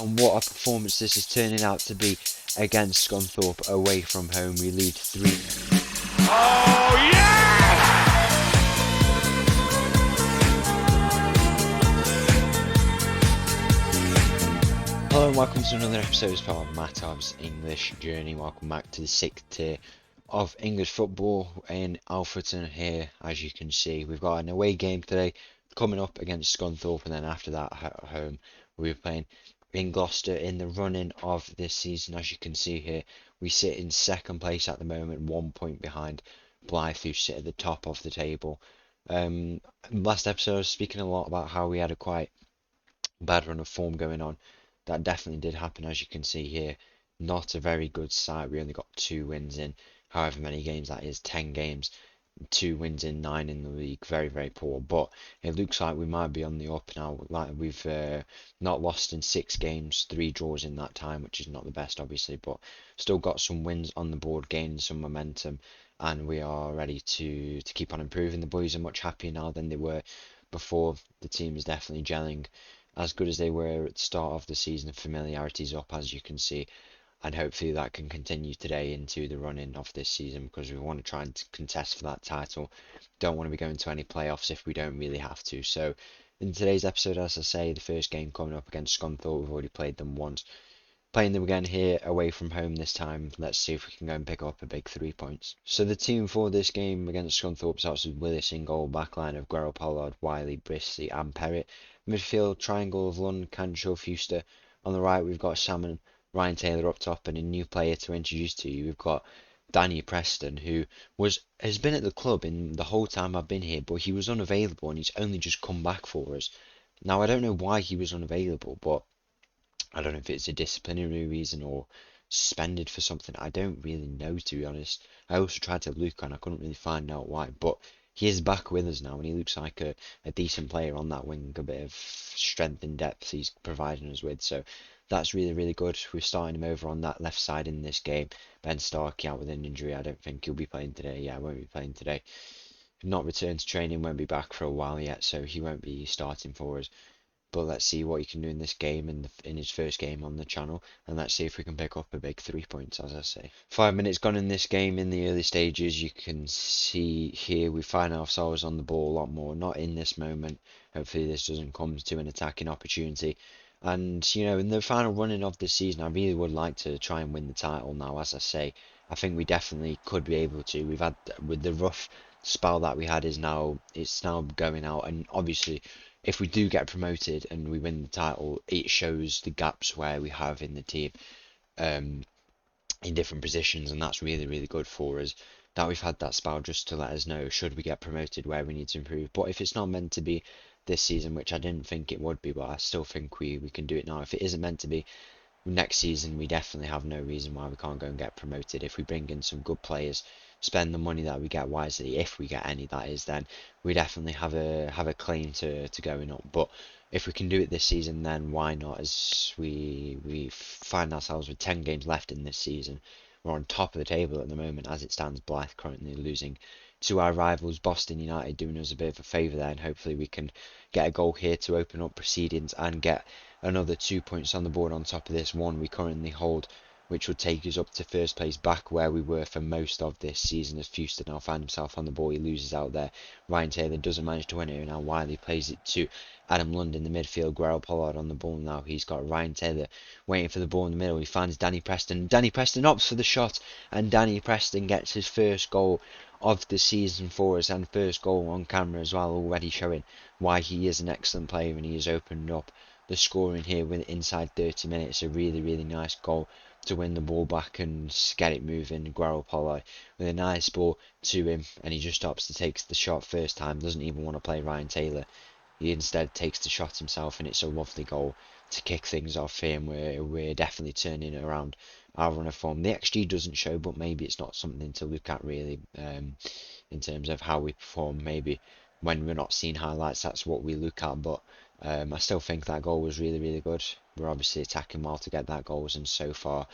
And what a performance this is turning out to be against Scunthorpe away from home. We lead 3. Oh, yeah! Hello and welcome to another episode as part of Mattov's English Journey. Welcome back to the 6th tier of English football in Alfreton here. As you can see, we've got an away game today coming up against Scunthorpe, and then after that at home we'll be playing in Gloucester in the running of this season. As you can see here, we sit in second place at the moment, 1 point behind Blythe, who sit at the top of the table. Last episode I was speaking a lot about how we had a quite bad run of form going on. That definitely did happen, as you can see here. Not a very good side. We only got 2 wins in however many games that is, 10 games. 2 wins in 9 in the league. Very, very poor. But it looks like we might be on the up now. Like we've not lost in 6 games, 3 draws in that time, which is not the best, obviously. But still got some wins on the board, gaining some momentum. And we are ready to keep on improving. The boys are much happier now than they were before. The team is definitely gelling as good as they were at the start of the season. Familiarity's up, as you can see, and hopefully that can continue today into the running of this season, because we want to try and contest for that title. Don't want to be going to any playoffs if we don't really have to. So in today's episode, as I say, the first game coming up against Scunthorpe, we've already played them once. Playing them again here away from home this time. Let's see if we can go and pick up a big 3 points. So the team for this game against Scunthorpe starts with Willis in goal, backline of Guerrero, Pollard, Wiley, Bristly and Perrott. Midfield triangle of Lund, Canshaw, Fuster. On the right we've got Salmon, Ryan Taylor up top, and a new player to introduce to you. We've got Danny Preston, who has been at the club in the whole time I've been here, but he was unavailable and he's only just come back for us. Now I don't know why he was unavailable, but I don't know if it's a disciplinary reason or suspended for something. I don't really know, to be honest. I also tried to look and I couldn't really find out why. But he is back with us now, and he looks like a decent player on that wing. A bit of strength and depth he's providing us with. So that's really, really good. We're starting him over on that left side in this game. Ben Starkey out with an injury. I don't think he'll be playing today. Yeah, won't be playing today. Not returned to training, won't be back for a while yet, so he won't be starting for us. But let's see what he can do in this game, in his first game on the channel, and let's see if we can pick up a big 3 points, as I say. 5 minutes gone in this game. In the early stages, you can see here we find ourselves on the ball a lot more. Not in this moment. Hopefully this doesn't come to an attacking opportunity. And, you know, in the final running of the season, I really would like to try and win the title now, as I say. I think we definitely could be able to. We've had, with the rough spell that we had, it's now going out, and obviously if we do get promoted and we win the title, it shows the gaps where we have in the team in different positions, and that's really, really good for us that we've had that spell, just to let us know should we get promoted where we need to improve. But if it's not meant to be this season, which I didn't think it would be, but I still think we can do it now. If it isn't meant to be next season, we definitely have no reason why we can't go and get promoted. If we bring in some good players, spend the money that we get wisely, if we get any, that is, then we definitely have a claim to going up. But if we can do it this season, then why not? As we find ourselves with 10 games left in this season, we're on top of the table at the moment as it stands. Blythe currently losing to our rivals Boston United, doing us a bit of a favour there, and hopefully we can get a goal here to open up proceedings and get another 2 points on the board on top of this one we currently hold, which would take us up to first place, back where we were for most of this season, as Fuster now finds himself on the ball. He loses out there. Ryan Taylor doesn't manage to win it, and now Wiley plays it to Adam Lund in the midfield. Guerrero Pollard on the ball now. He's got Ryan Taylor waiting for the ball in the middle. He finds Danny Preston. Danny Preston opts for the shot, and Danny Preston gets his first goal of the season for us, and first goal on camera as well, already showing why he is an excellent player, and he has opened up the scoring here with inside 30 minutes. A really, really nice goal to win the ball back and get it moving. Guerrero Pollard with a nice ball to him, and he just opts to take the shot first time. Doesn't even want to play Ryan Taylor. He instead takes the shot himself, and it's a lovely goal to kick things off here, and we're definitely turning around our run of form. The XG doesn't show, but maybe it's not something to look at really, in terms of how we perform. Maybe when we're not seeing highlights, that's what we look at. But I still think that goal was really, really good. We're obviously attacking well to get that goals, and so far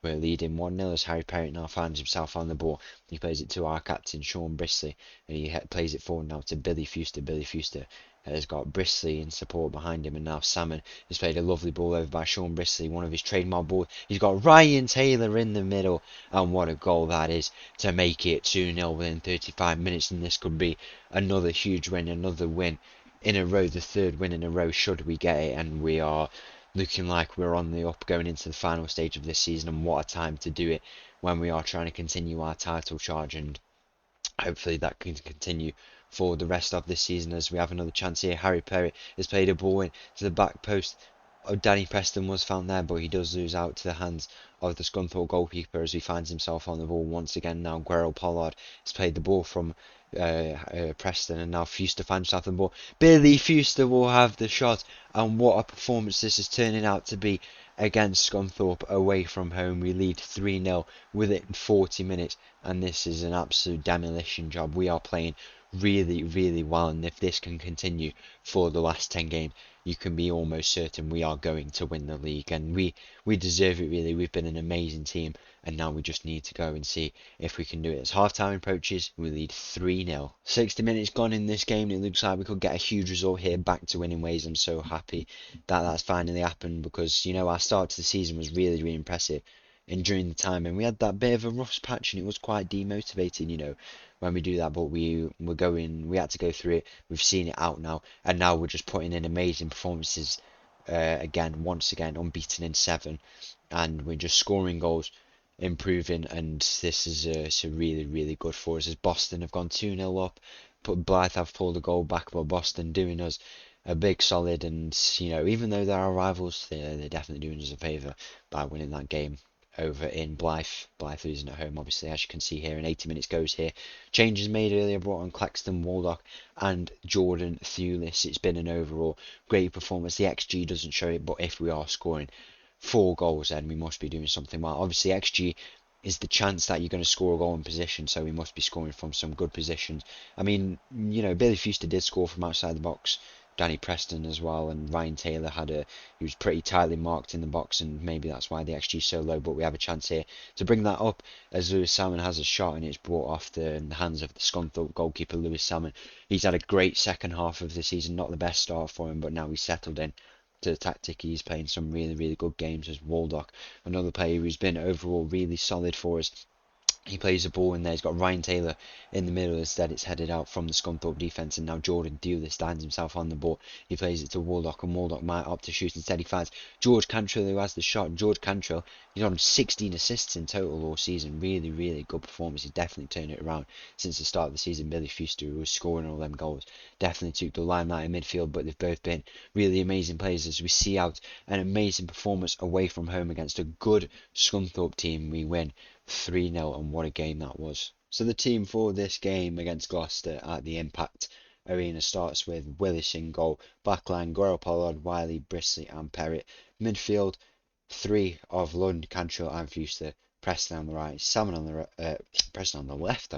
We're leading 1-0 as Harry Perry now finds himself on the ball. He plays it to our captain, Sean Brisley, and he plays it forward now to Billy Fuster. Billy Fuster has got Brisley in support behind him, and now Salmon has played a lovely ball over by Sean Brisley, one of his trademark balls. He's got Ryan Taylor in the middle, and what a goal that is to make it 2-0 within 35 minutes, and this could be another huge win, another win in a row, the third win in a row should we get it, and we are looking like we're on the up going into the final stage of this season, and what a time to do it when we are trying to continue our title charge, and hopefully that can continue for the rest of this season as we have another chance here. Harry Perry has played a ball in to the back post. Oh, Danny Preston was found there, but he does lose out to the hands of the Scunthorpe goalkeeper as he finds himself on the ball once again. Now Guerrero Pollard has played the ball from Preston, and now Fuster finds himself on the ball. Billy Fuster will have the shot, and what a performance this is turning out to be against Scunthorpe away from home. We lead 3-0 within 40 minutes, and this is an absolute demolition job. We are playing really, really well, and if this can continue for the last 10 games, you can be almost certain we are going to win the league, and we deserve it really. We've been an amazing team, and now we just need to go and see if we can do it. As half-time approaches, we lead 3-0. 60 minutes gone in this game, and it looks like we could get a huge result here, back to winning ways. I'm so happy that that's finally happened, because, you know, our start to the season was really, really impressive. And during the time, and we had that bit of a rough patch, and it was quite demotivating, you know, when we do that, but we had to go through it. We've seen it out now, and now we're just putting in amazing performances once again, unbeaten in 7, and we're just scoring goals, improving, and this is it's really, really good for us as Boston have gone 2-0 up, but Blythe have pulled a goal back, but Boston doing us a big solid, and, you know, even though they're our rivals, they're definitely doing us a favour by winning that game over in Blythe. Blythe losing at home, obviously, as you can see here, and 80 minutes goes here. Changes made earlier, brought on Claxton, Waldock, and Jordan Thewlis. It's been an overall great performance. The XG doesn't show it, but if we are scoring 4 goals, then we must be doing something well. Obviously, XG is the chance that you're going to score a goal in position, so we must be scoring from some good positions. I mean, you know, Billy Fuster did score from outside the box, Danny Preston as well, and Ryan Taylor he was pretty tightly marked in the box, and maybe that's why the XG is so low, but we have a chance here to bring that up as Lewis Salmon has a shot, and it's brought off the hands of the Scunthorpe goalkeeper, Lewis Salmon. He's had a great second half of the season, not the best start for him, but now he's settled in to the tactic. He's playing some really, really good games as Waldock, another player who's been overall really solid for us. He plays the ball in there. He's got Ryan Taylor in the middle. Instead, it's headed out from the Scunthorpe defence, and now Jordan Thewlis stands himself on the ball. He plays it to Waldock, and Waldock might opt to shoot. Instead, he finds George Cantrell, who has the shot. George Cantrell, he's on 16 assists in total all season. Really, really good performance. He's definitely turned it around since the start of the season. Billy Fuster, who was scoring all them goals, definitely took the limelight in midfield, but they've both been really amazing players as we see out an amazing performance away from home against a good Scunthorpe team. We win 3-0, and what a game that was. So the team for this game against Gloucester at the Impact Arena starts with Willis in goal, backline Guerrero Pollard, Wiley, Brisley and Perrott, midfield 3 of Lund, Cantrell and Fuster, Preston on the right, Salmon on the Preston on the left,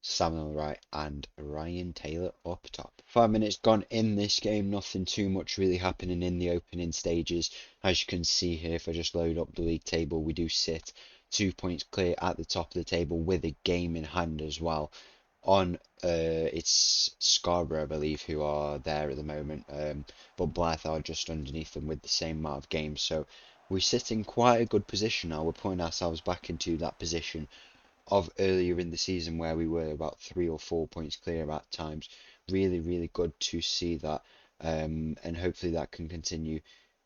Salmon on the right, and Ryan Taylor up top. 5 minutes gone in this game, nothing too much really happening in the opening stages. As you can see here, if I just load up the league table, we do sit 2 points clear at the top of the table with a game in hand as well. On it's Scarborough, I believe, who are there at the moment, but Blythe are just underneath them with the same amount of games. So we sit in quite a good position now. We're putting ourselves back into that position of earlier in the season where we were about 3 or 4 points clear at times. Really, really good to see that, and hopefully that can continue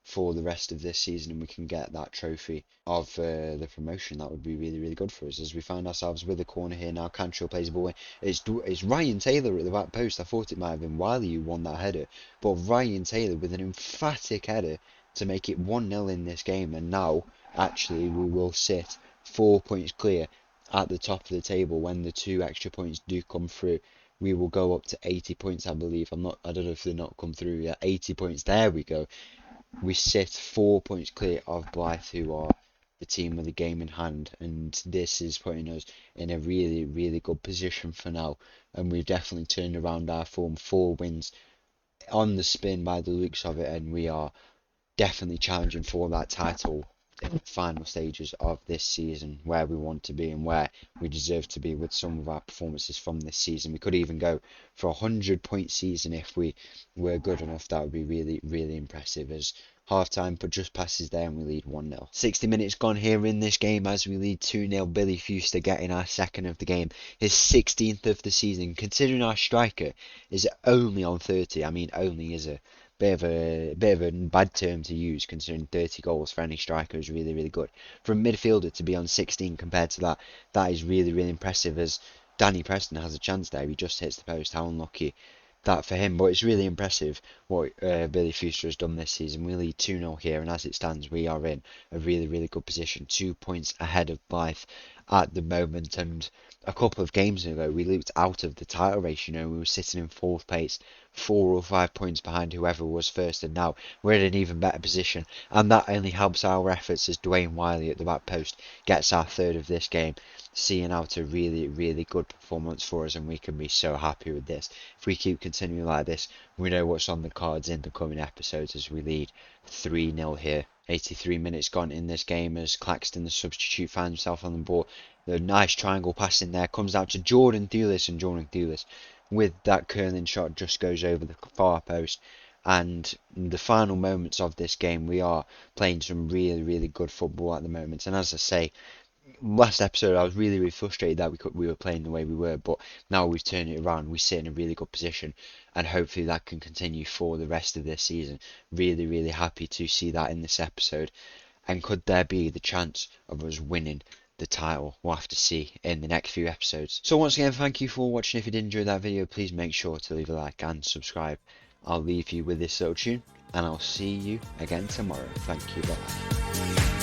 for the rest of this season, and we can get that trophy of the promotion. That would be really, really good for us as we find ourselves with a corner here now. Cantrell plays the ball in. It's Ryan Taylor at the back post. I thought it might have been Wiley who won that header, but Ryan Taylor with an emphatic header to make it 1-0 in this game, and now actually we will sit 4 points clear at the top of the table. When the 2 extra points do come through, we will go up to 80 points, I believe. I don't know if they're not come through yet. 80 points, there we go. We sit 4 points clear of Blythe, who are the team with the game in hand, and this is putting us in a really, really good position for now, and we've definitely turned around our form. 4 wins on the spin by the looks of it, and we are definitely challenging for that title final stages of this season, where we want to be and where we deserve to be with some of our performances from this season. We could even go for a 100-point season if we were good enough. That would be really, really impressive, as half-time but just passes there and we lead 1-0. 60 minutes gone here in this game as we lead 2-0. Billy Fuster getting our second of the game, his 16th of the season, considering our striker is only on 30. I mean, only is a bit of a bad term to use, considering 30 goals for any striker is really, really good. For a midfielder to be on 16 compared to that is really, really impressive, as Danny Preston has a chance there. He just hits the post. How unlucky that for him, but it's really impressive what Billy Fuster has done this season. We lead 2-0 here, and as it stands, we are in a really, really good position, 2 points ahead of Blythe at the moment. And a couple of games ago, we looked out of the title race. We were sitting in 4th place, 4 or 5 points behind whoever was first, and now we're in an even better position, and that only helps our efforts as Dwayne Wiley at the back post gets our 3rd of this game, seeing out a really, really good performance for us, and we can be so happy with this. If we keep continuing like this, we know what's on the cards in the coming episodes as we lead 3-0 here. 83 minutes gone in this game as Claxton, the substitute, finds himself on the ball. The nice triangle pass in there comes out to Jordan Thewlis, and Jordan Thewlis with that curling shot just goes over the far post. And in the final moments of this game, we are playing some really, really good football at the moment. And as I say, last episode I was really, really frustrated that we were playing the way we were, but now we've turned it around. We sit in a really good position, and hopefully that can continue for the rest of this season. Really, really happy to see that in this episode. And could there be the chance of us winning the title? We'll have to see in the next few episodes. So once again, thank you for watching. If you did enjoy that video, please make sure to leave a like and subscribe. I'll leave you with this little tune, and I'll see you again tomorrow. Thank you, bye.